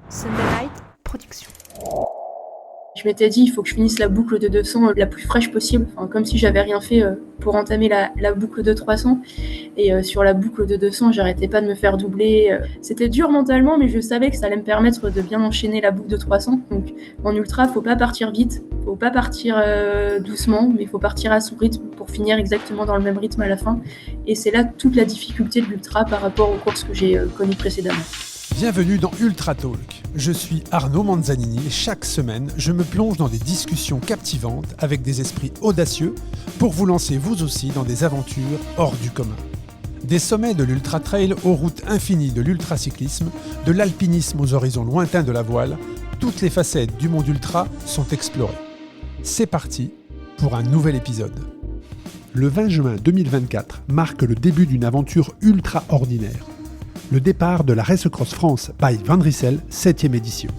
Sunday Night Production. Je m'étais dit, il faut que je finisse la boucle de 200 la plus fraîche possible, comme si j'avais rien fait pour entamer la boucle de 300. Et sur la boucle de 200, j'arrêtais pas de me faire doubler. C'était dur mentalement, mais je savais que ça allait me permettre de bien enchaîner la boucle de 300. Donc en ultra, faut pas partir vite, faut pas partir doucement, mais faut partir à son rythme pour finir exactement dans le même rythme à la fin. Et c'est là toute la difficulté de l'ultra par rapport aux courses que j'ai connues précédemment. Bienvenue dans Ultra Talk. Je suis Arnaud Manzanini et chaque semaine, je me plonge dans des discussions captivantes avec des esprits audacieux pour vous lancer vous aussi dans des aventures hors du commun. Des sommets de l'ultra trail aux routes infinies de l'ultracyclisme, de l'alpinisme aux horizons lointains de la voile, toutes les facettes du monde ultra sont explorées. C'est parti pour un nouvel épisode. Le 20 juin 2024 marque le début d'une aventure ultra ordinaire. Le départ de la Race Cross France by Van Rissel, 7e édition.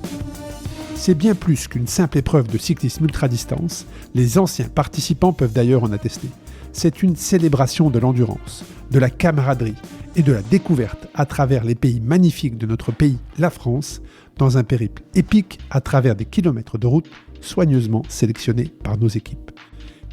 C'est bien plus qu'une simple épreuve de cyclisme ultra-distance, les anciens participants peuvent d'ailleurs en attester. C'est une célébration de l'endurance, de la camaraderie et de la découverte à travers les pays magnifiques de notre pays, la France, dans un périple épique à travers des kilomètres de route soigneusement sélectionnés par nos équipes.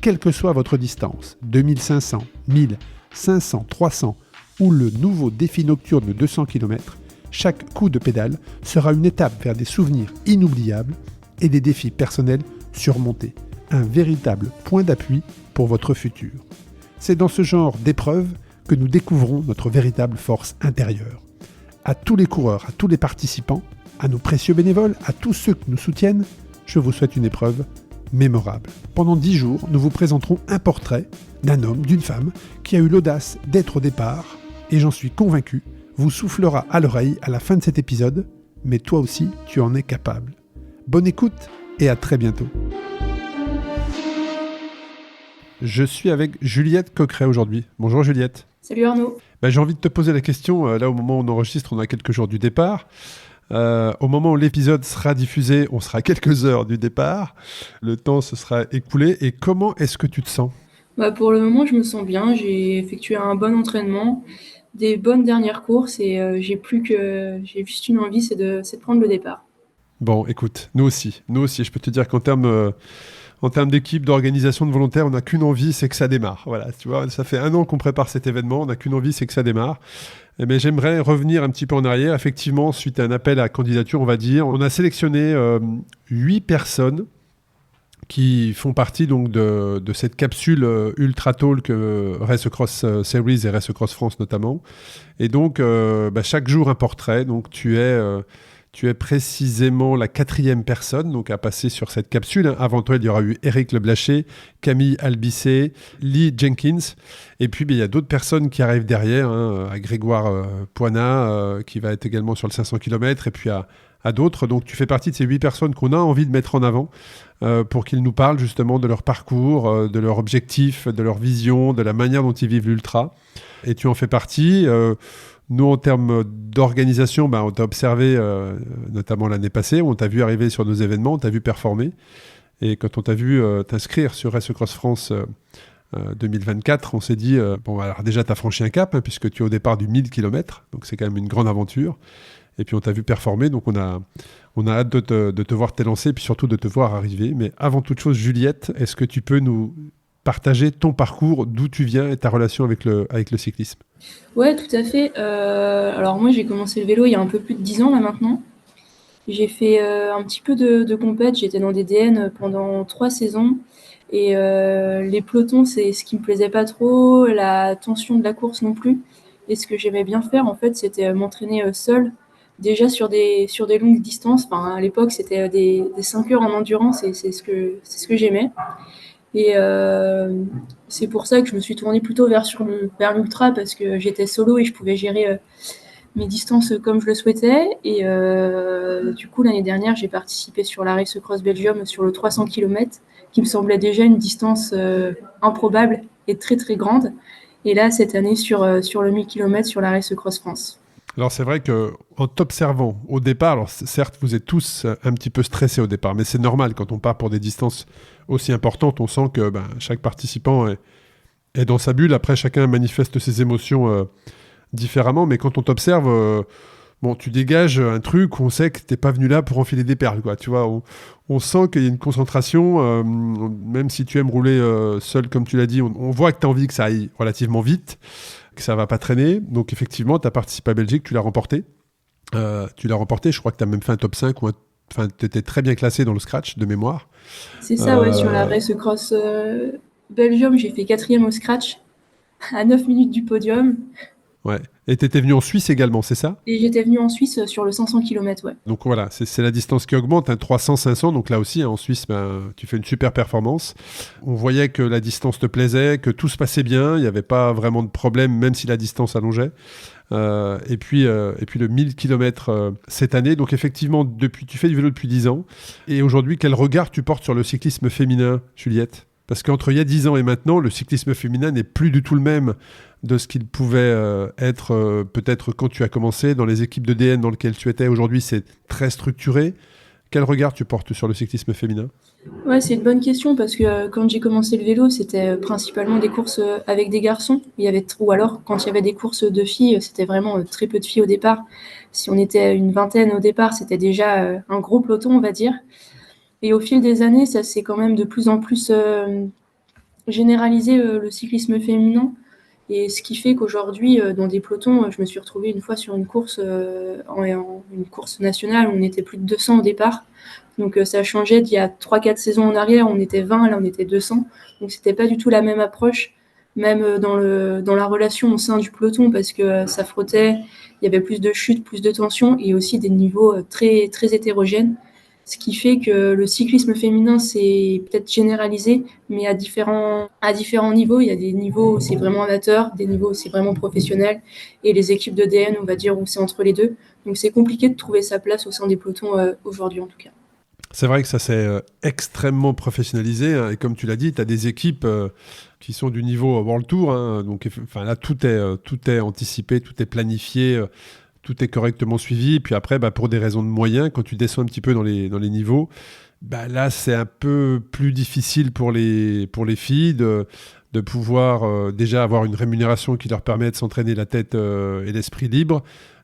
Quelle que soit votre distance, 2500, 1000, 500, 300, ou le nouveau défi nocturne de 200 km, chaque coup de pédale sera une étape vers des souvenirs inoubliables et des défis personnels surmontés. Un véritable point d'appui pour votre futur. C'est dans ce genre d'épreuve que nous découvrons notre véritable force intérieure. À tous les coureurs, à tous les participants, à nos précieux bénévoles, à tous ceux qui nous soutiennent, je vous souhaite une épreuve mémorable. Pendant 10 jours, nous vous présenterons un portrait d'un homme, d'une femme, qui a eu l'audace d'être au départ et j'en suis convaincu, vous soufflera à l'oreille à la fin de cet épisode, mais toi aussi, tu en es capable. Bonne écoute et à très bientôt. Je suis avec Juliette Coqueret aujourd'hui. Bonjour Juliette. Salut Arnaud. J'ai envie de te poser la question, là au moment où on enregistre, on a quelques jours du départ. Au moment où l'épisode sera diffusé, on sera à quelques heures du départ. Le temps se sera écoulé. Et comment est-ce que tu te sens ? Pour le moment, je me sens bien. J'ai effectué un bon entraînement, des bonnes dernières courses et j'ai juste une envie, c'est de prendre le départ. Bon, écoute, nous aussi, je peux te dire qu'en termes d'équipe, d'organisation, de volontaires, on n'a qu'une envie, c'est que ça démarre. Voilà, tu vois, ça fait 1 an qu'on prépare cet événement, on n'a qu'une envie, c'est que ça démarre. Mais j'aimerais revenir un petit peu en arrière. Effectivement, suite à un appel à candidature, on va dire, on a sélectionné 8 personnes qui font partie donc de cette capsule Ultra Talk Race Cross Series et Race Cross France notamment. Et donc, chaque jour un portrait. Donc, tu es précisément la 4e personne donc, à passer sur cette capsule. Avant toi, il y aura eu Eric Leblaché, Camille Albissé, Lee Jenkins. Et puis, il y a d'autres personnes qui arrivent derrière, à Grégoire Poinat, qui va être également sur le 500 km, et puis à d'autres. Donc, tu fais partie de ces 8 personnes qu'on a envie de mettre en avant pour qu'ils nous parlent justement de leur parcours, de leur objectif, de leur vision, de la manière dont ils vivent l'ultra. Et tu en fais partie. Nous, en termes d'organisation, on t'a observé, notamment l'année passée, on t'a vu arriver sur nos événements, on t'a vu performer. Et quand on t'a vu t'inscrire sur Race Cross France 2024, on s'est dit, alors déjà, tu as franchi un cap, puisque tu es au départ du 1000 km, donc c'est quand même une grande aventure. Et puis on t'a vu performer, donc on a hâte de te voir t'élancer, et puis surtout de te voir arriver. Mais avant toute chose, Juliette, est-ce que tu peux nous partager ton parcours, d'où tu viens et ta relation avec le cyclisme ? Ouais, tout à fait. Alors moi, j'ai commencé le vélo il y a un peu plus de 10 ans là maintenant. J'ai fait un petit peu de compète, j'étais dans des DN pendant 3 saisons. Et les pelotons, c'est ce qui me plaisait pas trop, la tension de la course non plus. Et ce que j'aimais bien faire, en fait, c'était m'entraîner seule. Déjà sur des longues distances, à l'époque c'était des 5 heures en endurance et c'est ce que j'aimais. Et c'est pour ça que je me suis tournée plutôt vers l'ultra parce que j'étais solo et je pouvais gérer mes distances comme je le souhaitais. Et du coup l'année dernière j'ai participé sur la Race Cross Belgium sur le 300 km qui me semblait déjà une distance improbable et très très grande. Et là cette année sur le 1000 km sur la Race Cross France. Alors c'est vrai qu'en t'observant au départ, alors certes vous êtes tous un petit peu stressés au départ, mais c'est normal quand on part pour des distances aussi importantes, on sent que chaque participant est dans sa bulle. Après chacun manifeste ses émotions différemment, mais quand on t'observe, bon, tu dégages un truc où on sait que t'es pas venu là pour enfiler des perles, quoi. Tu vois, on sent qu'il y a une concentration, même si tu aimes rouler seul, comme tu l'as dit, on voit que tu as envie que ça aille relativement vite, que ça va pas traîner. Donc effectivement, tu as participé à Belgique, tu l'as remporté. Je crois que tu as même fait un top 5, enfin, tu étais très bien classé dans le scratch de mémoire. C'est ça, ouais, sur la Race Cross Belgium, j'ai fait 4e au scratch, à 9 minutes du podium. Ouais. Et tu étais venu en Suisse également, c'est ça? Et j'étais venu en Suisse sur le 500 km, ouais. Donc voilà, c'est la distance qui augmente, 300-500. Donc là aussi, en Suisse, tu fais une super performance. On voyait que la distance te plaisait, que tout se passait bien. Il n'y avait pas vraiment de problème, même si la distance allongeait. Et puis le 1000 km cette année. Donc effectivement, tu fais du vélo depuis 10 ans. Et aujourd'hui, quel regard tu portes sur le cyclisme féminin, Juliette? Parce qu'entre il y a 10 ans et maintenant, le cyclisme féminin n'est plus du tout le même de ce qu'il pouvait être peut-être quand tu as commencé, dans les équipes de DN dans lesquelles tu étais. Aujourd'hui, c'est très structuré. Quel regard tu portes sur le cyclisme féminin? Ouais, c'est une bonne question parce que quand j'ai commencé le vélo, c'était principalement des courses avec des garçons. Ou alors, quand il y avait des courses de filles, c'était vraiment très peu de filles au départ. Si on était une vingtaine au départ, c'était déjà un gros peloton, on va dire. Et au fil des années, ça s'est quand même de plus en plus généralisé le cyclisme féminin. Et ce qui fait qu'aujourd'hui, dans des pelotons, je me suis retrouvée une fois sur une course, une course nationale où on était plus de 200 au départ. Donc ça a changé d'il y a 3-4 saisons en arrière, on était 20, là on était 200. Donc c'était pas du tout la même approche, même dans la relation au sein du peloton, parce que ça frottait, il y avait plus de chutes, plus de tension, et aussi des niveaux très, très hétérogènes. Ce qui fait que le cyclisme féminin s'est peut-être généralisé, mais à différents niveaux. Il y a des niveaux où c'est vraiment amateur, des niveaux où c'est vraiment professionnel, et les équipes de DN, on va dire, où c'est entre les deux. Donc c'est compliqué de trouver sa place au sein des pelotons aujourd'hui, en tout cas. C'est vrai que ça s'est extrêmement professionnalisé, hein, et comme tu l'as dit, tu as des équipes qui sont du niveau World Tour, hein, donc là tout est anticipé, tout est planifié, tout est correctement suivi. Et puis après, pour des raisons de moyens, quand tu descends un petit peu dans les niveaux, là c'est un peu plus difficile pour les filles de pouvoir déjà avoir une rémunération qui leur permet de s'entraîner la tête et l'esprit libre,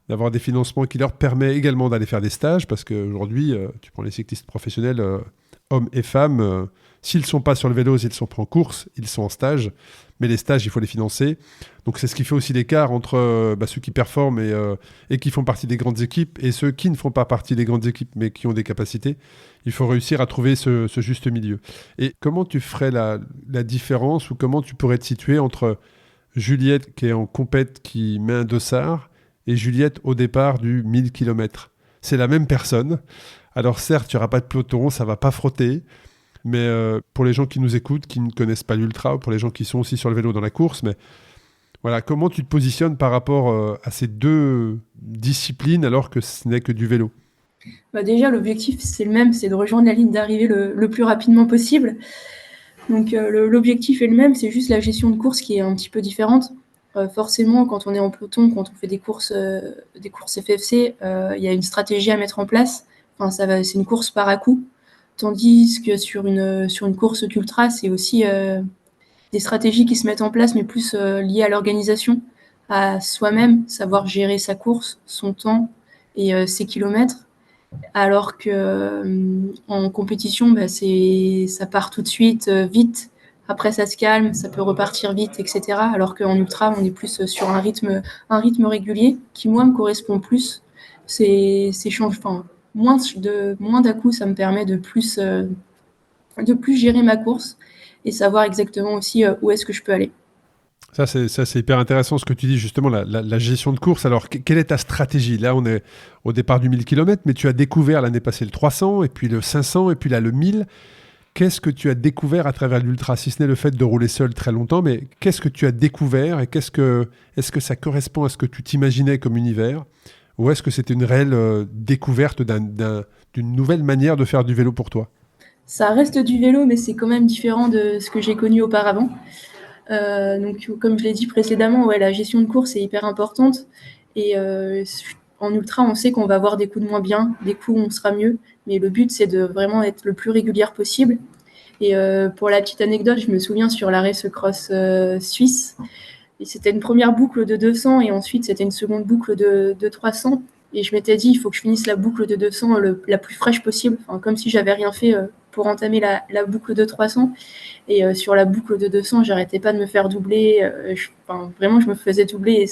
d'avoir des financements qui leur permettent également d'aller faire des stages, parce qu'aujourd'hui, tu prends les cyclistes professionnels, hommes et femmes, s'ils ne sont pas sur le vélo, s'ils ne sont pas en course, ils sont en stage, mais les stages, il faut les financer. Donc c'est ce qui fait aussi l'écart entre ceux qui performent et qui font partie des grandes équipes, et ceux qui ne font pas partie des grandes équipes, mais qui ont des capacités. Il faut réussir à trouver ce juste milieu. Et comment tu ferais la différence, ou comment tu pourrais te situer entre Juliette, qui est en compète, qui met un dossard, et Juliette au départ du 1000 km. C'est la même personne. Alors certes, tu n'auras pas de peloton, ça ne va pas frotter, mais pour les gens qui nous écoutent, qui ne connaissent pas l'ultra, ou pour les gens qui sont aussi sur le vélo dans la course, mais voilà, comment tu te positionnes par rapport à ces deux disciplines alors que ce n'est que du vélo? Déjà, l'objectif, c'est le même, c'est de rejoindre la ligne d'arrivée le plus rapidement possible. Donc l'objectif est le même, c'est juste la gestion de course qui est un petit peu différente. Forcément, quand on est en peloton, quand on fait des courses FFC, il y a une stratégie à mettre en place. Enfin, c'est une course par à-coup. Tandis que sur une course d'ultra, c'est aussi des stratégies qui se mettent en place, mais plus liées à l'organisation, à soi-même, savoir gérer sa course, son temps et ses kilomètres. Alors que en compétition, ça part tout de suite, vite. Après, ça se calme, ça peut repartir vite, etc. Alors qu'en ultra, on est plus sur un rythme régulier qui, moi, me correspond plus. Moins d'à-coups, ça me permet de plus gérer ma course et savoir exactement aussi où est-ce que je peux aller. Ça, c'est hyper intéressant ce que tu dis, justement, la gestion de course. Alors, quelle est ta stratégie? Là, on est au départ du 1000 km, mais tu as découvert l'année passée le 300, et puis le 500, et puis là, le 1000. Qu'est-ce que tu as découvert à travers l'ultra? Si ce n'est le fait de rouler seul très longtemps, mais qu'est-ce que tu as découvert, et est-ce que ça correspond à ce que tu t'imaginais comme univers? Ou est-ce que c'était une réelle découverte d'une nouvelle manière de faire du vélo pour toi? Ça reste du vélo, mais c'est quand même différent de ce que j'ai connu auparavant. Donc, comme je l'ai dit précédemment, ouais, la gestion de course est hyper importante. Et en ultra, on sait qu'on va avoir des coups de moins bien, des coups où on sera mieux. Mais le but, c'est de vraiment être le plus régulière possible. Et pour la petite anecdote, je me souviens sur la Race Cross Suisse, et c'était une première boucle de 200 et ensuite c'était une seconde boucle de 300. Et je m'étais dit, il faut que je finisse la boucle de 200 la plus fraîche possible, comme si j'avais rien fait pour entamer la boucle de 300. Et sur la boucle de 200, j'arrêtais pas de me faire doubler. Vraiment, je me faisais doubler. Et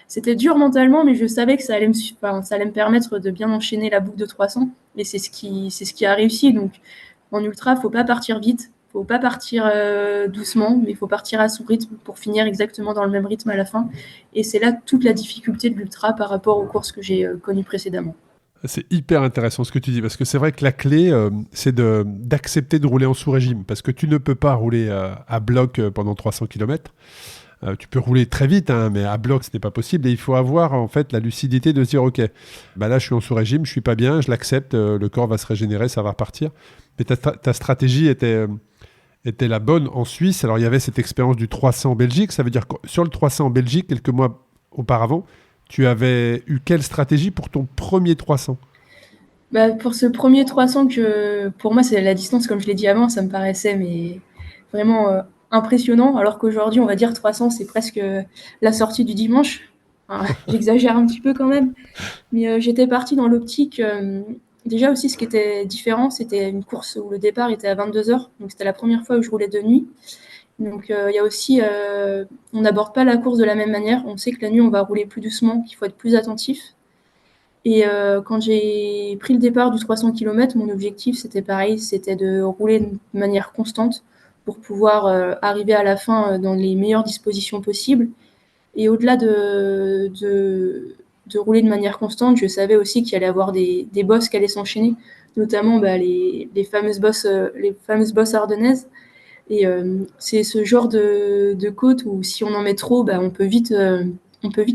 c'était dur mentalement, mais je savais que ça allait me permettre de bien enchaîner la boucle de 300. Et c'est ce qui a réussi. Donc, en ultra, faut pas partir vite. Faut pas partir doucement, mais il faut partir à son rythme pour finir exactement dans le même rythme à la fin. Et c'est là toute la difficulté de l'ultra par rapport aux courses que j'ai connues précédemment. C'est hyper intéressant ce que tu dis, parce que c'est vrai que la clé, c'est d'accepter de rouler en sous-régime, parce que tu ne peux pas rouler à bloc pendant 300 km. Tu peux rouler très vite, hein, mais à bloc, ce n'est pas possible. Et il faut avoir en fait la lucidité de se dire, OK, bah là, je suis en sous-régime, je suis pas bien, je l'accepte, le corps va se régénérer, ça va repartir. Mais ta stratégie était la bonne en Suisse. Alors, il y avait cette expérience du 300 en Belgique. Ça veut dire que sur le 300 en Belgique, quelques mois auparavant, tu avais eu quelle stratégie pour ton premier 300 ? Pour ce premier 300, pour moi, c'est la distance, comme je l'ai dit avant, ça me paraissait mais vraiment impressionnant. Alors qu'aujourd'hui, on va dire 300, c'est presque la sortie du dimanche. Enfin, j'exagère un petit peu quand même. Mais j'étais partie dans l'optique. Déjà aussi, ce qui était différent, c'était une course où le départ était à 22h. Donc, c'était la première fois où je roulais de nuit. Donc, il y a aussi, on n'aborde pas la course de la même manière. On sait que la nuit, on va rouler plus doucement, qu'il faut être plus attentif. Et quand j'ai pris le départ du 300 km, mon objectif, c'était pareil, c'était de rouler de manière constante pour pouvoir arriver à la fin dans les meilleures dispositions possibles. Et au-delà de rouler de manière constante, je savais aussi qu'il allait y avoir des bosses qui allaient s'enchaîner, notamment les fameuses bosses ardennaises. Et c'est ce genre de côte où si on en met trop, on peut vite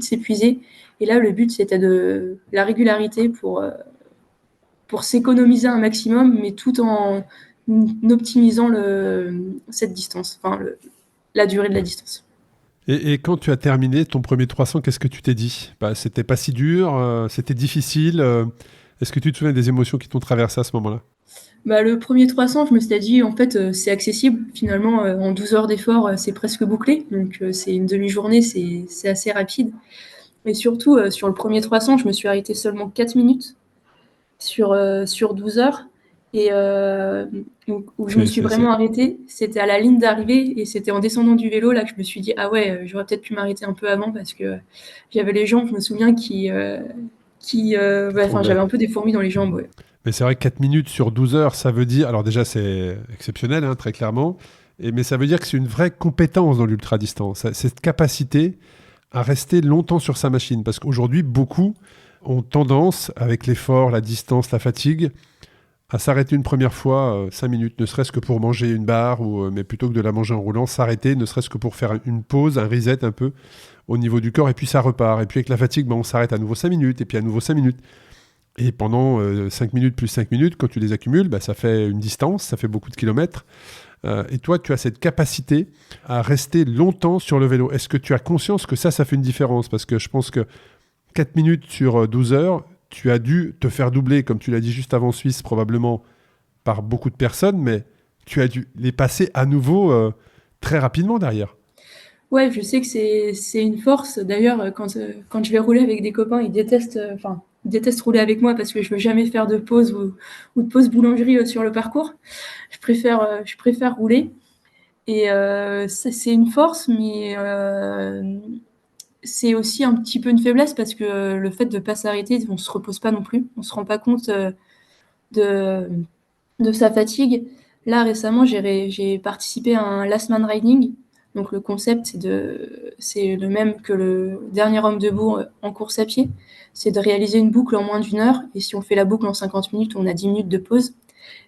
s'épuiser. Et là, le but, c'était de la régularité pour s'économiser un maximum, mais tout en optimisant cette distance, la durée de la distance. Et quand tu as terminé ton premier 300, qu'est-ce que tu t'es dit ? C'était pas si dur, c'était difficile. Est-ce que tu te souviens des émotions qui t'ont traversé à ce moment-là ? Le premier 300, je me suis dit, en fait, c'est accessible. Finalement, en 12 heures d'effort, c'est presque bouclé. Donc, c'est une demi-journée, c'est assez rapide. Et surtout, sur le premier 300, je me suis arrêtée seulement 4 minutes sur 12 heures. Et où je me suis vraiment arrêtée, c'était à la ligne d'arrivée. Et c'était en descendant du vélo là que je me suis dit, ah ouais, j'aurais peut-être pu m'arrêter un peu avant parce que j'avais les jambes, je me souviens, j'avais un peu des fourmis dans les jambes. Ouais. Mais c'est vrai que 4 minutes sur 12 heures, ça veut dire... Alors déjà, c'est exceptionnel, hein, très clairement. Mais ça veut dire que c'est une vraie compétence dans l'ultra-distance. Cette capacité à rester longtemps sur sa machine. Parce qu'aujourd'hui, beaucoup ont tendance, avec l'effort, la distance, la fatigue, à s'arrêter une première fois 5 minutes, ne serait-ce que pour manger une barre, mais plutôt que de la manger en roulant, s'arrêter, ne serait-ce que pour faire une pause, un reset un peu au niveau du corps, et puis ça repart. Et puis avec la fatigue, on s'arrête à nouveau 5 minutes, et puis à nouveau 5 minutes. Et pendant 5 minutes plus 5 minutes, quand tu les accumules, ça fait une distance, ça fait beaucoup de kilomètres. Et toi, tu as cette capacité à rester longtemps sur le vélo. Est-ce que tu as conscience que ça fait une différence ? Parce que je pense que 4 minutes sur 12 heures, tu as dû te faire doubler, comme tu l'as dit juste avant en Suisse, probablement par beaucoup de personnes, mais tu as dû les passer à nouveau très rapidement derrière. Ouais, je sais que c'est une force. D'ailleurs, quand je vais rouler avec des copains, ils détestent rouler avec moi parce que je veux jamais faire de pause ou de pause boulangerie sur le parcours. Je préfère rouler. Et c'est une force, mais c'est aussi un petit peu une faiblesse parce que le fait de ne pas s'arrêter, on ne se repose pas non plus. On ne se rend pas compte de sa fatigue. Là, récemment, j'ai participé à un last man riding. Donc, le concept, c'est le même que le dernier homme debout en course à pied. C'est de réaliser une boucle en moins d'1 heure. Et si on fait la boucle en 50 minutes, on a 10 minutes de pause.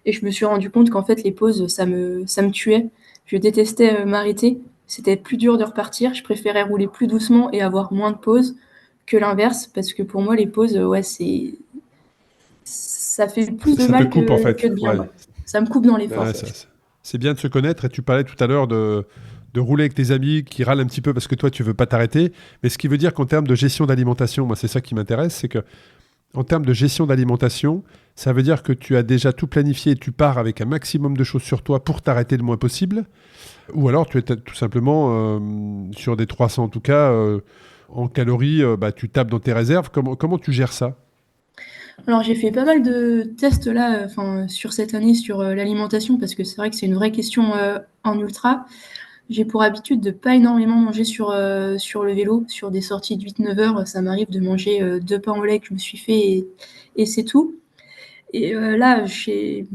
Et je me suis rendu compte qu'en fait, les pauses, ça me tuait. Je détestais m'arrêter. C'était plus dur de repartir. Je préférais rouler plus doucement et avoir moins de pauses que l'inverse. Parce que pour moi, les pauses, ça fait plus de mal que de bien. Ouais. Ça me coupe dans les forces. C'est bien de se connaître. Et tu parlais tout à l'heure de rouler avec tes amis qui râlent un petit peu parce que toi, tu ne veux pas t'arrêter. Mais ce qui veut dire qu'en termes de gestion d'alimentation, moi, c'est ça qui m'intéresse, c'est que en termes de gestion d'alimentation, ça veut dire que tu as déjà tout planifié et tu pars avec un maximum de choses sur toi pour t'arrêter le moins possible. Ou alors, tu es tout simplement sur des 300 en tout cas, en calories, tu tapes dans tes réserves. Comment tu gères ça? Alors j'ai fait pas mal de tests là, sur cette année sur l'alimentation parce que c'est vrai que c'est une vraie question en ultra. J'ai pour habitude de pas énormément manger sur le vélo, sur des sorties de 8-9 heures, ça m'arrive de manger 2 pains au lait que je me suis fait et c'est tout. Et là, j'ai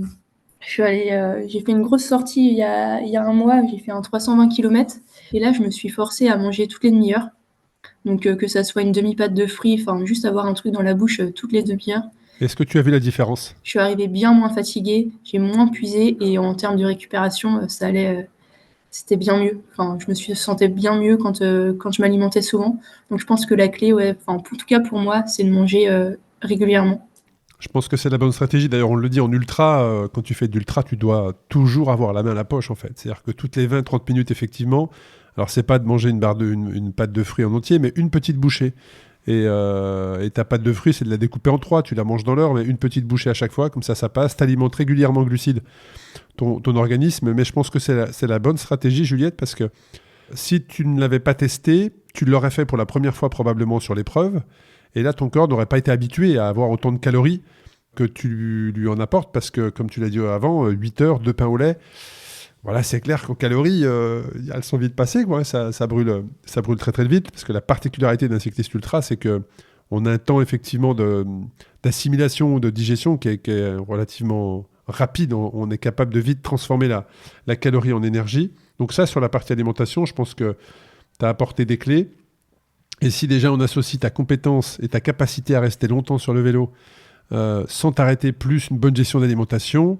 fait une grosse sortie il y a un mois, j'ai fait un 320 km et là je me suis forcée à manger toutes les demi-heures. Donc que ça soit une demi-pâte de fruits, juste avoir un truc dans la bouche toutes les demi-heures. Est-ce que tu as vu la différence? Je suis arrivée bien moins fatiguée, j'ai moins puisé et en termes de récupération, ça allait, c'était bien mieux. Je me sentais bien mieux quand je m'alimentais souvent. Donc je pense que la clé, ouais, en tout cas pour moi, c'est de manger régulièrement. Je pense que c'est la bonne stratégie. D'ailleurs, on le dit en ultra, quand tu fais de l'ultra, tu dois toujours avoir la main à la poche, en fait. C'est-à-dire que toutes les 20-30 minutes, effectivement, alors c'est pas de manger une pâte de fruits en entier, mais une petite bouchée. Et ta pâte de fruits, c'est de la découper en 3. Tu la manges dans l'heure, mais une petite bouchée à chaque fois, comme ça passe. Tu alimentes régulièrement en glucides ton organisme. Mais je pense que c'est la bonne stratégie, Juliette, parce que si tu ne l'avais pas testé, tu l'aurais fait pour la première fois probablement sur l'épreuve. Et là, ton corps n'aurait pas été habitué à avoir autant de calories que tu lui en apportes, parce que, comme tu l'as dit avant, 8 heures, 2 pains au lait, voilà, c'est clair qu'en calories, elles sont vite passées, quoi. Ça brûle très très vite, parce que la particularité d'un cycliste ultra, c'est qu'on a un temps effectivement d'assimilation ou de digestion qui est relativement rapide. On est capable de vite transformer la calorie en énergie. Donc ça, sur la partie alimentation, je pense que tu as apporté des clés. Et si déjà on associe ta compétence et ta capacité à rester longtemps sur le vélo sans t'arrêter, plus une bonne gestion d'alimentation,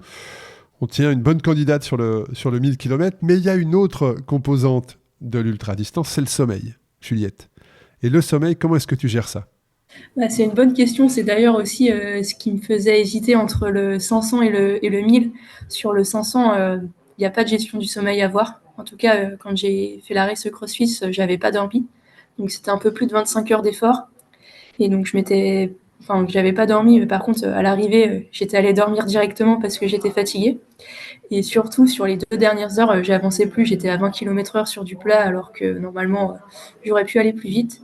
on tient une bonne candidate sur le 1000 km. Mais il y a une autre composante de l'ultra-distance, c'est le sommeil, Juliette. Et le sommeil, comment est-ce que tu gères ça? C'est une bonne question. C'est d'ailleurs aussi ce qui me faisait hésiter entre le 500 et le 1000. Sur le 500, il n'y a pas de gestion du sommeil à voir. En tout cas, quand j'ai fait la race CrossFit, j'avais pas dormi. Donc c'était un peu plus de 25 heures d'effort. Et donc j'avais pas dormi, mais par contre, à l'arrivée, j'étais allée dormir directement parce que j'étais fatiguée. Et surtout, sur les 2 dernières heures, j'avançais plus, j'étais à 20 km/h sur du plat, alors que normalement, j'aurais pu aller plus vite.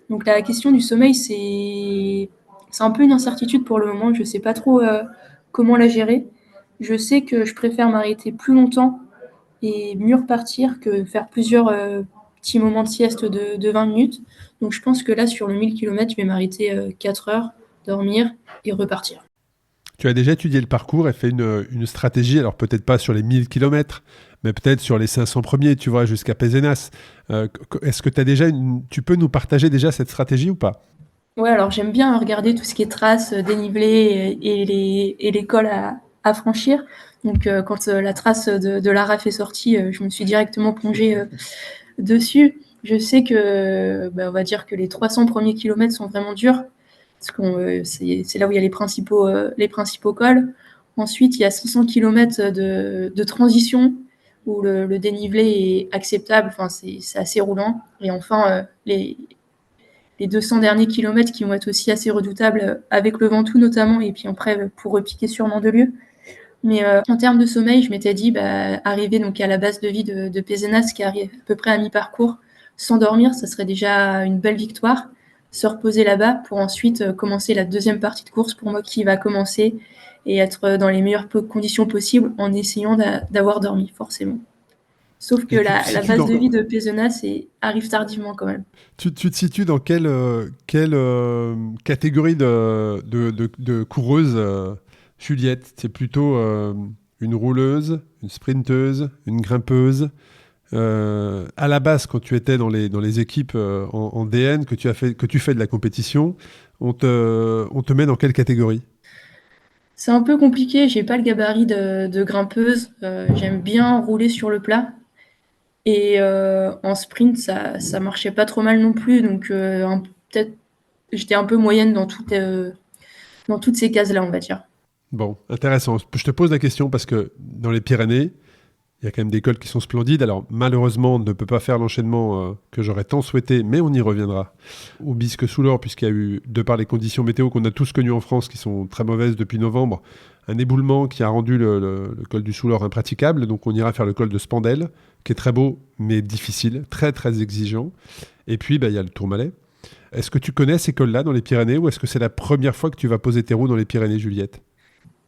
Donc la question du sommeil, c'est un peu une incertitude pour le moment. Je sais pas trop comment la gérer. Je sais que je préfère m'arrêter plus longtemps et mieux repartir que faire plusieurs petits moments de sieste de 20 minutes. Donc je pense que là, sur le 1000 km, je vais m'arrêter 4 heures, dormir et repartir. Tu as déjà étudié le parcours et fait une stratégie, alors peut-être pas sur les 1000 km, mais peut-être sur les 500 premiers, tu vois, jusqu'à Pézenas. Est-ce que tu peux nous partager déjà cette stratégie ou pas? Ouais, alors j'aime bien regarder tout ce qui est traces, dénivelé et les cols à franchir. Donc quand la trace de l'Araf est sortie, je me suis directement plongée dessus. Je sais que, on va dire que les 300 premiers kilomètres sont vraiment durs, parce que c'est là où il y a les principaux cols. Ensuite, il y a 500 km de transition, où le dénivelé est acceptable, c'est assez roulant. Et enfin, les 200 derniers kilomètres qui vont être aussi assez redoutables, avec le Ventoux notamment, et puis après, pour repiquer sur Mandelieu. Mais en termes de sommeil, je m'étais dit, arriver donc à la base de vie de Pézenas, qui arrive à peu près à mi-parcours, sans dormir, ça serait déjà une belle victoire. Se reposer là-bas pour ensuite commencer la deuxième partie de course, pour moi qui va commencer, et être dans les meilleures conditions possibles en essayant d'avoir dormi, forcément. Sauf que Et tu te la situes base de vie de Pézenas arrive tardivement quand même. Tu te situes dans quelle catégorie de coureuse, Juliette? C'est plutôt une rouleuse, une sprinteuse, une grimpeuse? À la base, quand tu étais dans les équipes en DN, que tu fais de la compétition, on te met dans quelle catégorie? C'est un peu compliqué, j'ai pas le gabarit de grimpeuse. J'aime bien rouler sur le plat. Et en sprint, ça marchait pas trop mal non plus. Donc peut-être j'étais un peu moyenne dans toutes ces cases-là, on va dire. Bon, intéressant. Je te pose la question parce que dans les Pyrénées, il y a quand même des cols qui sont splendides. Alors malheureusement, on ne peut pas faire l'enchaînement que j'aurais tant souhaité, mais on y reviendra. Au Bisque-sous-l'Or, puisqu'il y a eu, de par les conditions météo qu'on a tous connues en France, qui sont très mauvaises depuis novembre, un éboulement qui a rendu le col du Soulor impraticable. Donc on ira faire le col de Spandel, qui est très beau, mais difficile, très très exigeant. Et puis il y a le Tourmalet. Est-ce que tu connais ces cols-là dans les Pyrénées ou est-ce que c'est la première fois que tu vas poser tes roues dans les Pyrénées, Juliette?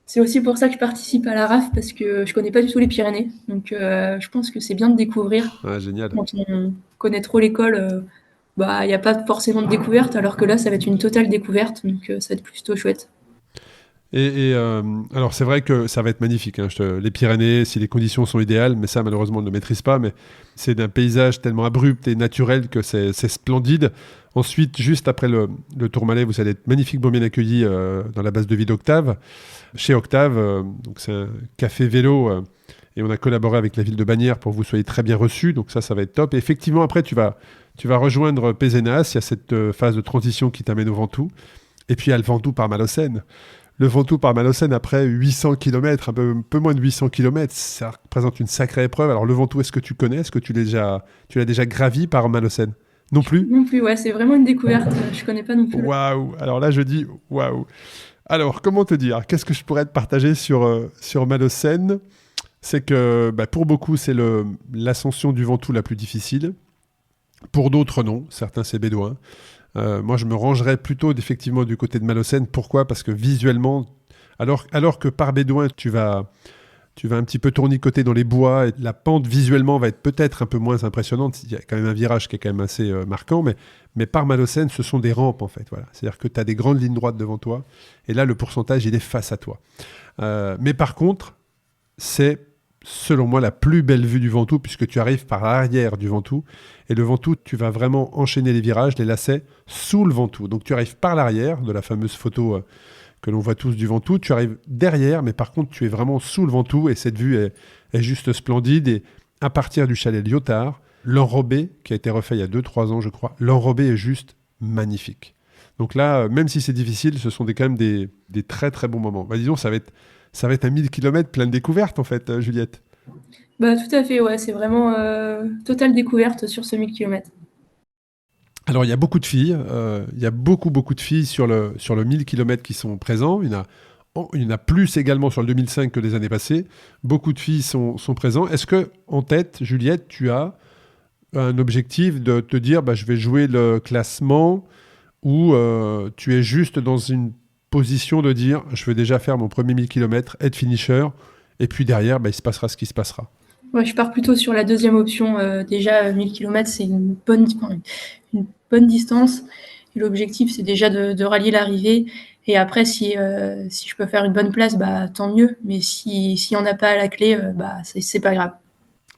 C'est aussi pour ça que je participe à la RAF, parce que je connais pas du tout les Pyrénées. Donc, je pense que c'est bien de découvrir. Ah, génial. Quand on connaît trop l'école, il n'y a pas forcément de découverte, alors que là, ça va être une totale découverte. Donc, ça va être plutôt chouette. Alors c'est vrai que ça va être magnifique, hein. Les Pyrénées, si les conditions sont idéales, mais ça malheureusement on ne le maîtrise pas, mais c'est d'un paysage tellement abrupt et naturel que c'est splendide. Ensuite, juste après le Tourmalet, vous allez être magnifiquement bien accueillis dans la base de vie d'Octave. Chez Octave, donc c'est un café vélo et on a collaboré avec la ville de Bagnères pour que vous soyez très bien reçus, donc ça va être top. Et effectivement, après tu vas rejoindre Pézenas, il y a cette phase de transition qui t'amène au Ventoux, et puis il y a le Ventoux par Malocène. Le Ventoux par Malocène, après 800 km, un peu moins de 800 km, ça représente une sacrée épreuve. Alors le Ventoux, est-ce que tu connais? Est-ce que tu l'as déjà gravi par Malocène? Non plus? Non plus, ouais, c'est vraiment une découverte. Je connais pas non plus. Waouh! Alors là, je dis waouh! Alors, comment te dire? Qu'est-ce que je pourrais te partager sur Malocène? C'est que pour beaucoup, c'est l'ascension du Ventoux la plus difficile. Pour d'autres, non. Certains, c'est bédouin. Moi, je me rangerais plutôt effectivement du côté de Malocène. Pourquoi? Parce que visuellement, alors que par Bédouin, tu vas un petit peu tournicoter dans les bois et la pente visuellement va être peut-être un peu moins impressionnante. Il y a quand même un virage qui est quand même assez marquant, mais par Malocène, ce sont des rampes en fait. Voilà. C'est-à-dire que tu as des grandes lignes droites devant toi et là, le pourcentage, il est face à toi. Mais par contre, c'est selon moi la plus belle vue du Ventoux puisque tu arrives par l'arrière du Ventoux et le Ventoux, tu vas vraiment enchaîner les virages, les lacets sous le Ventoux. Donc tu arrives par l'arrière de la fameuse photo que l'on voit tous du Ventoux, tu arrives derrière mais par contre tu es vraiment sous le Ventoux et cette vue est juste splendide. Et à partir du chalet Lyotard, l'enrobé qui a été refait il y a 2-3 ans je crois, l'enrobé est juste magnifique. Donc là, même si c'est difficile, ce sont quand même des très très bons moments. Disons, ça va être un 1000 km plein de découvertes, en fait, Juliette. Tout à fait, ouais, c'est vraiment totale découverte sur ce 1000 km. Alors, il y a beaucoup de filles. Il y a beaucoup de filles sur le 1000 km qui sont présents. Il y en a plus également sur le 2005 que les années passées. Beaucoup de filles sont présents. Est-ce que, en tête, Juliette, tu as un objectif de te dire je vais jouer le classement ou tu es juste dans une position de dire je veux déjà faire mon premier 1000 km, être finisher, et puis derrière, il se passera ce qui se passera. Ouais, je pars plutôt sur la deuxième option. Déjà, 1000 km, c'est une bonne distance. Et l'objectif, c'est déjà de rallier l'arrivée. Et après, si je peux faire une bonne place, tant mieux. Mais s'il n'y en a pas à la clé, c'est pas grave.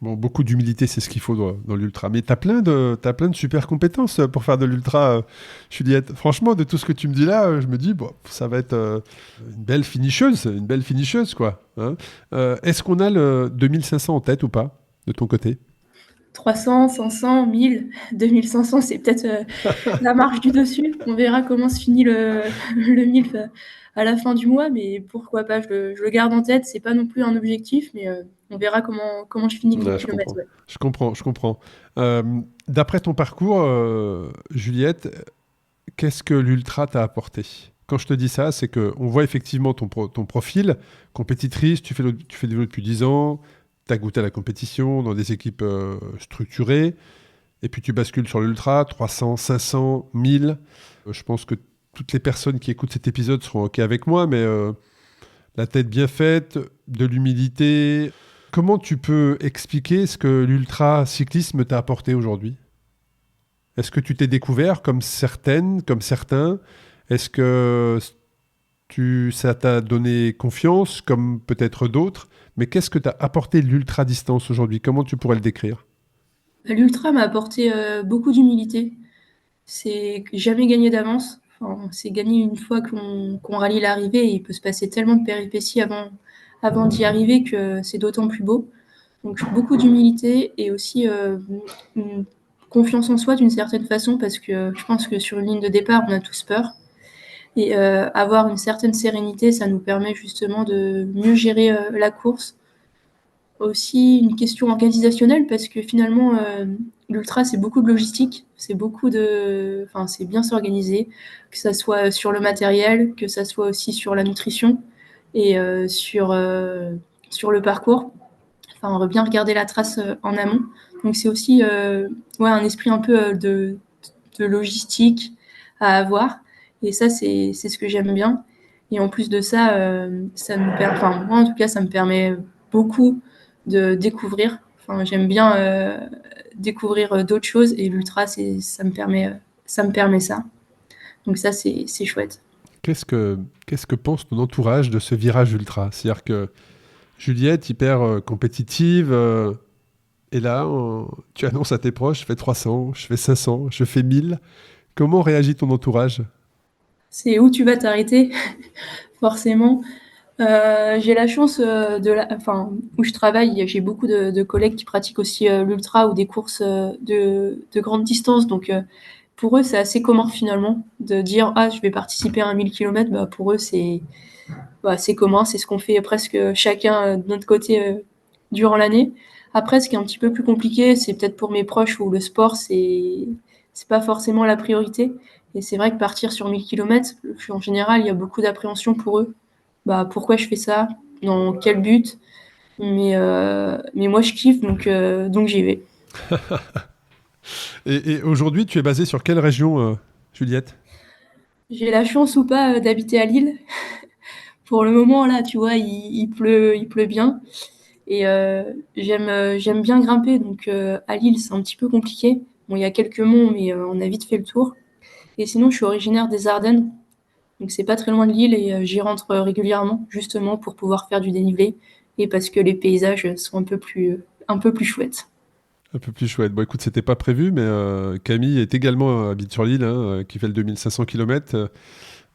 Bon, beaucoup d'humilité, c'est ce qu'il faut dans l'ultra. Mais t'as plein de super compétences pour faire de l'ultra, Juliette. Franchement, de tout ce que tu me dis là, je me dis, ça va être une belle finisheuse, quoi. Hein. Est-ce qu'on a le 2500 en tête ou pas, de ton côté? 300, 500, 1000, 2500, c'est peut-être la marche du dessus. On verra comment se finit le 1000 à la fin du mois, mais pourquoi pas, je le garde en tête. C'est pas non plus un objectif, mais on verra comment je finis le 1000 km. Ouais. Je comprends. D'après ton parcours, Juliette, qu'est-ce que l'ultra t'a apporté? Quand je te dis ça, c'est qu'on voit effectivement ton profil, compétitrice, tu fais du vélo depuis 10 ans, tu as goûté à la compétition dans des équipes structurées, et puis tu bascules sur l'ultra, 300, 500, 1000. Je pense que toutes les personnes qui écoutent cet épisode seront OK avec moi, mais la tête bien faite, de l'humilité. Comment tu peux expliquer ce que l'ultra-cyclisme t'a apporté aujourd'hui? Est-ce que tu t'es découvert comme certaines, comme certains? Est-ce que ça t'a donné confiance, comme peut-être d'autres? Mais qu'est-ce que t'a apporté l'ultra-distance aujourd'hui? Comment tu pourrais le décrire? L'ultra m'a apporté beaucoup d'humilité. C'est jamais gagner d'avance. Enfin, c'est gagner une fois qu'on rallie l'arrivée. Et il peut se passer tellement de péripéties avant d'y arriver que c'est d'autant plus beau. Donc beaucoup d'humilité et aussi une confiance en soi d'une certaine façon, parce que je pense que sur une ligne de départ, on a tous peur. Et avoir une certaine sérénité, ça nous permet justement de mieux gérer la course. Aussi une question organisationnelle, parce que finalement, l'ultra, c'est beaucoup de logistique, c'est bien s'organiser, que ça soit sur le matériel, que ça soit aussi sur la nutrition et sur le parcours. Enfin, on va bien regarder la trace en amont. Donc c'est aussi un esprit un peu de logistique à avoir. Et ça, c'est ce que j'aime bien. Et en plus de ça, ça me permet, enfin, moi en tout cas, ça me permet beaucoup de découvrir. Enfin, j'aime bien découvrir d'autres choses et l'ultra, ça me permet ça. Donc ça, c'est chouette. Qu'est-ce que pense ton entourage de ce virage ultra? C'est-à-dire que Juliette, hyper compétitive, et là, tu annonces à tes proches, je fais 300, je fais 500, je fais 1000. Comment réagit ton entourage? C'est où tu vas t'arrêter, forcément. J'ai la chance enfin, où je travaille, j'ai beaucoup de collègues qui pratiquent aussi l'ultra ou des courses de grande distance. Donc, pour eux, c'est assez commun finalement de dire ah, je vais participer à un 1000 km. Bah, pour eux, c'est commun, c'est ce qu'on fait presque chacun de notre côté durant l'année. Après, ce qui est un petit peu plus compliqué, c'est peut-être pour mes proches où le sport, c'est pas forcément la priorité. Et c'est vrai que partir sur 1000 km, en général, il y a beaucoup d'appréhension pour eux. Bah, pourquoi je fais ça? Dans quel but? Mais moi, je kiffe, donc j'y vais. Et aujourd'hui, tu es basée sur quelle région, Juliette? J'ai la chance ou pas d'habiter à Lille. Pour le moment, là, tu vois, il pleut bien. Et j'aime bien grimper, donc à Lille, c'est un petit peu compliqué. Bon, il y a quelques monts, mais on a vite fait le tour. Et sinon, je suis originaire des Ardennes, donc c'est pas très loin de Lille et j'y rentre régulièrement, justement pour pouvoir faire du dénivelé et parce que les paysages sont un peu plus chouettes. Un peu plus chouette. Bon, écoute, c'était pas prévu, mais Camille est également habite sur l'île, hein, qui fait le 2500 km.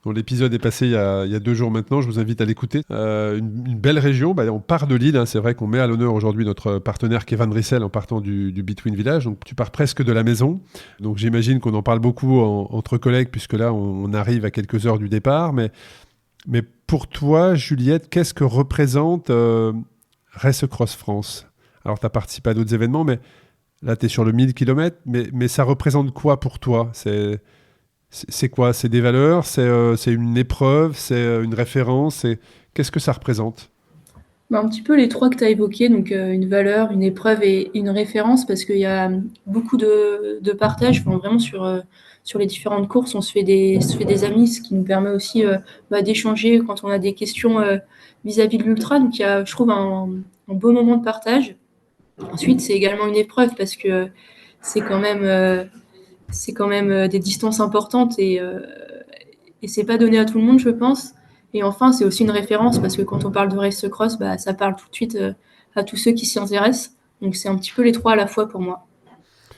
Dont l'épisode est passé il y a 2 jours maintenant, je vous invite à l'écouter. Une belle région, bah, on part de Lille, hein, c'est vrai qu'on met à l'honneur aujourd'hui notre partenaire Kevin Drissel en partant du Between Village, donc tu pars presque de la maison, donc j'imagine qu'on en parle beaucoup entre collègues, puisque là on arrive à quelques heures du départ, mais pour toi, Juliette, qu'est-ce que représente Race Cross France? Alors tu as participé à d'autres événements, mais là tu es sur le 1000 km, mais ça représente quoi pour toi? C'est quoi? C'est des valeurs? C'est une épreuve? C'est une référence? Qu'est-ce que ça représente? Bah, un petit peu les trois que tu as évoqués, donc une valeur, une épreuve et une référence, parce qu'il y a beaucoup de partage, enfin, vraiment sur les différentes courses, on se fait des amis, ce qui nous permet aussi d'échanger quand on a des questions vis-à-vis de l'ultra. Donc il y a, je trouve, un beau moment de partage. Ensuite, c'est également une épreuve parce que c'est quand même, euh, c'est quand même des distances importantes et c'est pas donné à tout le monde, je pense. Et enfin, c'est aussi une référence parce que quand on parle de race cross, bah, ça parle tout de suite à tous ceux qui s'y intéressent. Donc c'est un petit peu les trois à la fois pour moi.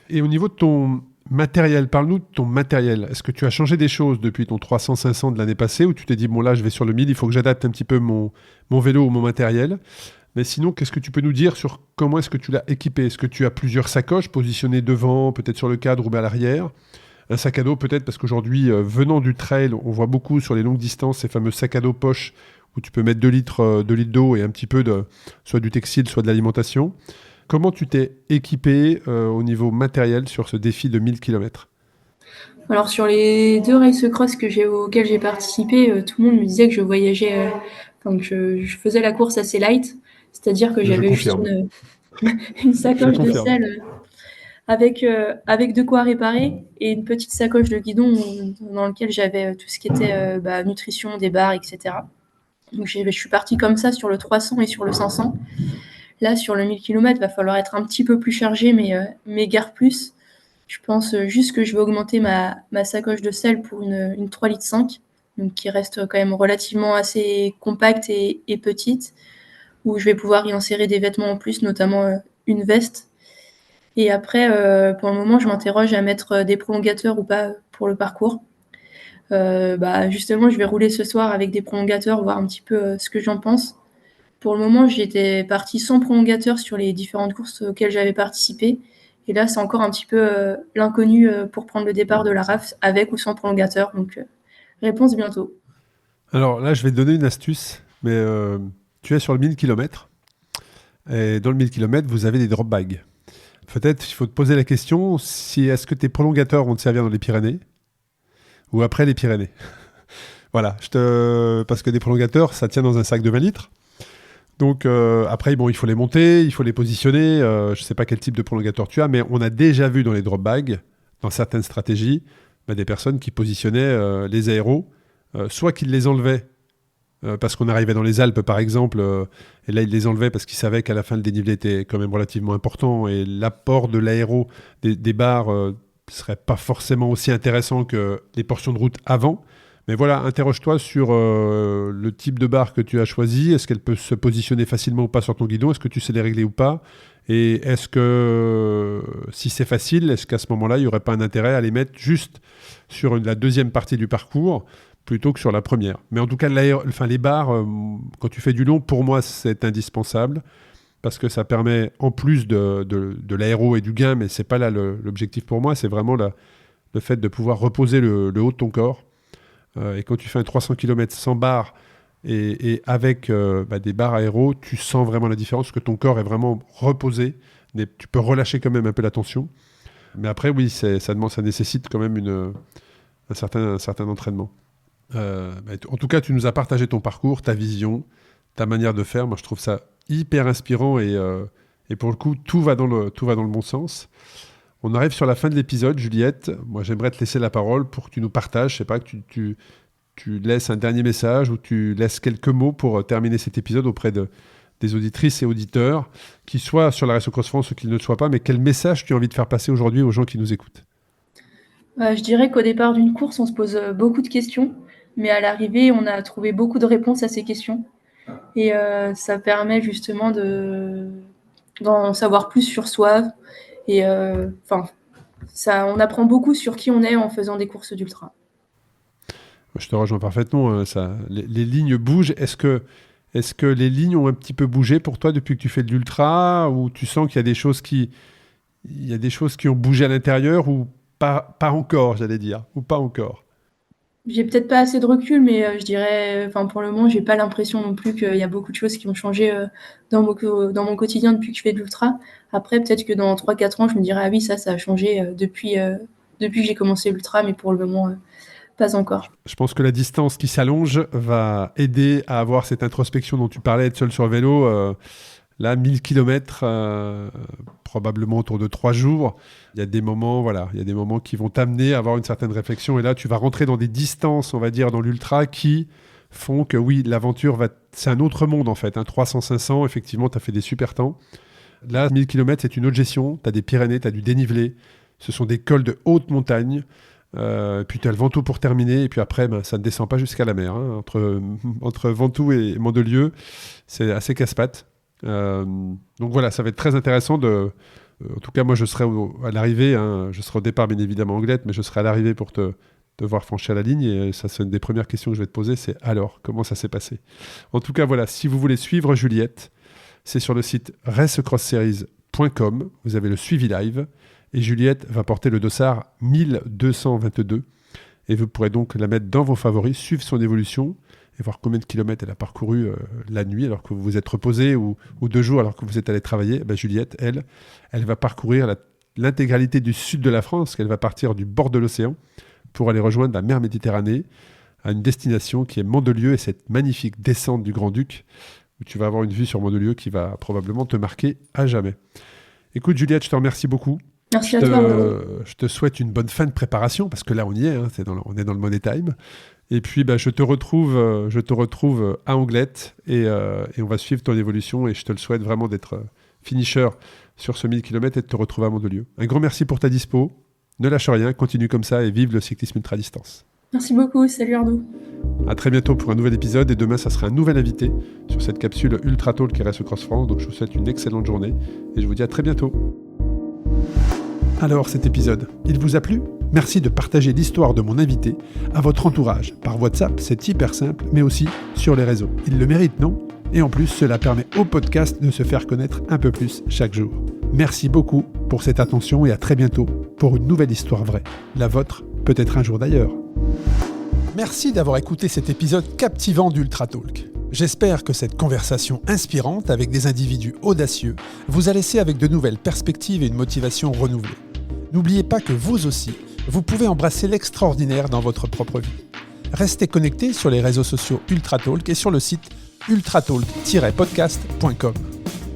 Et au niveau de ton matériel, parle-nous de ton matériel. Est-ce que tu as changé des choses depuis ton 300-500 de l'année passée ou tu t'es dit, bon là, je vais sur le 1000, il faut que j'adapte un petit peu mon vélo ou mon matériel? Mais sinon, qu'est-ce que tu peux nous dire sur comment est-ce que tu l'as équipé? Est-ce que tu as plusieurs sacoches positionnées devant, peut-être sur le cadre ou à l'arrière? Un sac à dos peut-être parce qu'aujourd'hui, venant du trail, on voit beaucoup sur les longues distances ces fameux sacs à dos poche où tu peux mettre 2 litres d'eau et un petit peu soit du textile, soit de l'alimentation. Comment tu t'es équipé au niveau matériel sur ce défi de 1000 km? Alors sur les deux race cross auxquels j'ai participé, tout le monde me disait que je voyageais, que je faisais la course assez light, c'est-à-dire que Je j'avais juste confirme. une Je sacoche de confirme. sel avec de quoi réparer et une petite sacoche de guidon dans laquelle j'avais tout ce qui était nutrition, des barres, etc. Donc je suis partie comme ça sur le 300 et sur le 500. Là, sur le 1000 km, il va falloir être un petit peu plus chargé, mais gare plus. Je pense juste que je vais augmenter ma sacoche de sel pour une 3,5 litres, donc qui reste quand même relativement assez compacte et petite, où je vais pouvoir y insérer des vêtements en plus, notamment une veste. Et après, pour le moment, je m'interroge à mettre des prolongateurs ou pas pour le parcours. Justement, je vais rouler ce soir avec des prolongateurs, voir un petit peu ce que j'en pense. Pour le moment, j'étais partie sans prolongateur sur les différentes courses auxquelles j'avais participé. Et là, c'est encore un petit peu l'inconnu pour prendre le départ de la RAF, avec ou sans prolongateur. Donc, réponse bientôt. Alors là, je vais te donner une astuce, mais tu es sur le 1000 km et dans le 1000 km, vous avez des drop bags. Peut-être il faut te poser la question si est-ce que tes prolongateurs vont te servir dans les Pyrénées ou après les Pyrénées. Voilà, parce que des prolongateurs, ça tient dans un sac de 20 litres. Donc après, bon, il faut les monter, il faut les positionner. Je ne sais pas quel type de prolongateur tu as, mais on a déjà vu dans les drop bags dans certaines stratégies, des personnes qui positionnaient les aéros, soit qu'ils les enlevaient parce qu'on arrivait dans les Alpes par exemple, et là ils les enlevaient parce qu'ils savaient qu'à la fin le dénivelé était quand même relativement important et l'apport de l'aéro des barres serait pas forcément aussi intéressant que les portions de route avant. Mais voilà, interroge-toi sur le type de barre que tu as choisi. Est-ce qu'elle peut se positionner facilement ou pas sur ton guidon? Est-ce que tu sais les régler ou pas? Et est-ce que, si c'est facile, est-ce qu'à ce moment-là, il n'y aurait pas un intérêt à les mettre juste sur la deuxième partie du parcours plutôt que sur la première? Mais en tout cas, les barres, quand tu fais du long, pour moi, c'est indispensable parce que ça permet, en plus de l'aéro et du gain, mais ce n'est pas là l'objectif pour moi, c'est vraiment le fait de pouvoir reposer le haut de ton corps. Et quand tu fais un 300 km sans barres et avec des barres aéro, tu sens vraiment la différence, que ton corps est vraiment reposé. Tu peux relâcher quand même un peu la tension. Mais après, oui, ça nécessite quand même un certain entraînement. En tout cas, tu nous as partagé ton parcours, ta vision, ta manière de faire. Moi, je trouve ça hyper inspirant et pour le coup, tout va dans le bon sens. On arrive sur la fin de l'épisode, Juliette. Moi, j'aimerais te laisser la parole pour que tu nous partages. Je sais pas, que tu laisses un dernier message ou tu laisses quelques mots pour terminer cet épisode auprès des auditrices et auditeurs, qui soient sur la Race Cross France ou qu'ils ne le soient pas, mais quel message tu as envie de faire passer aujourd'hui aux gens qui nous écoutent? Je dirais qu'au départ d'une course, on se pose beaucoup de questions, mais à l'arrivée, on a trouvé beaucoup de réponses à ces questions. Et ça permet justement d'en savoir plus sur soi. Et on apprend beaucoup sur qui on est en faisant des courses d'ultra. Je te rejoins parfaitement. Les lignes bougent. Est-ce que les lignes ont un petit peu bougé pour toi depuis que tu fais de l'ultra, ou tu sens qu'il y a des choses qui ont bougé à l'intérieur, ou pas encore, j'allais dire, ou pas encore? J'ai peut-être pas assez de recul, mais je dirais, pour le moment, j'ai pas l'impression non plus qu'il y a beaucoup de choses qui ont changé dans mon quotidien depuis que je fais de l'ultra. Après, peut-être que dans 3-4 ans, je me dirais, ah oui, ça a changé depuis que j'ai commencé l'ultra, mais pour le moment, pas encore. Je pense que la distance qui s'allonge va aider à avoir cette introspection dont tu parlais, être seul sur le vélo. Là, 1000 km, probablement autour de 3 jours. Il y a des moments qui vont t'amener à avoir une certaine réflexion. Et là, tu vas rentrer dans des distances, on va dire, dans l'ultra qui font que oui, l'aventure c'est un autre monde en fait. 300-500, effectivement, tu as fait des super temps. Là, 1000 km, c'est une autre gestion. Tu as des Pyrénées, tu as du dénivelé. Ce sont des cols de haute montagne. Puis tu as le Ventoux pour terminer. Et puis après, ça ne descend pas jusqu'à la mer. Entre Ventoux et Mandelieu, c'est assez casse-pattes. Donc voilà, ça va être très intéressant en tout cas moi je serai à l'arrivée, je serai au départ bien évidemment Anglette, mais je serai à l'arrivée pour te voir franchir la ligne, et ça c'est une des premières questions que je vais te poser, c'est alors, comment ça s'est passé? En tout cas voilà, si vous voulez suivre Juliette, c'est sur le site racecrossseries.com, vous avez le suivi live, et Juliette va porter le dossard 1222, et vous pourrez donc la mettre dans vos favoris, suivre son évolution, et voir combien de kilomètres elle a parcouru la nuit alors que vous vous êtes reposé, ou 2 jours alors que vous êtes allé travailler. Juliette, elle va parcourir l'intégralité du sud de la France, qu'elle va partir du bord de l'océan pour aller rejoindre la mer Méditerranée à une destination qui est Mandelieu, et cette magnifique descente du Grand-Duc où tu vas avoir une vue sur Mandelieu qui va probablement te marquer à jamais. Écoute Juliette, je te remercie beaucoup. Merci à toi. Je te souhaite une bonne fin de préparation, parce que là on y est, on est dans le Money Time. Et puis je te retrouve à Anglette, et on va suivre ton évolution, et je te le souhaite vraiment d'être finisher sur ce 1000 km et de te retrouver à Mandelieu. Un grand merci pour ta dispo, ne lâche rien, continue comme ça et vive le cyclisme ultra-distance. Merci beaucoup, salut Arnaud. À très bientôt pour un nouvel épisode, et demain ça sera un nouvel invité sur cette capsule Ultra Talk qui reste Cross France, donc je vous souhaite une excellente journée et je vous dis à très bientôt. Alors cet épisode, il vous a plu ? Merci de partager l'histoire de mon invité à votre entourage. Par WhatsApp, c'est hyper simple, mais aussi sur les réseaux. Il le mérite, non ? Et en plus, cela permet au podcast de se faire connaître un peu plus chaque jour. Merci beaucoup pour cette attention, et à très bientôt pour une nouvelle histoire vraie. La vôtre, peut-être un jour d'ailleurs. Merci d'avoir écouté cet épisode captivant d'Ultra Talk. J'espère que cette conversation inspirante avec des individus audacieux vous a laissé avec de nouvelles perspectives et une motivation renouvelée. N'oubliez pas que vous aussi, vous pouvez embrasser l'extraordinaire dans votre propre vie. Restez connectés sur les réseaux sociaux Ultra Talk et sur le site ultratalk-podcast.com.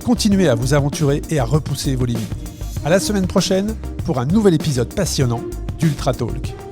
Continuez à vous aventurer et à repousser vos limites. À la semaine prochaine pour un nouvel épisode passionnant d'Ultra Talk.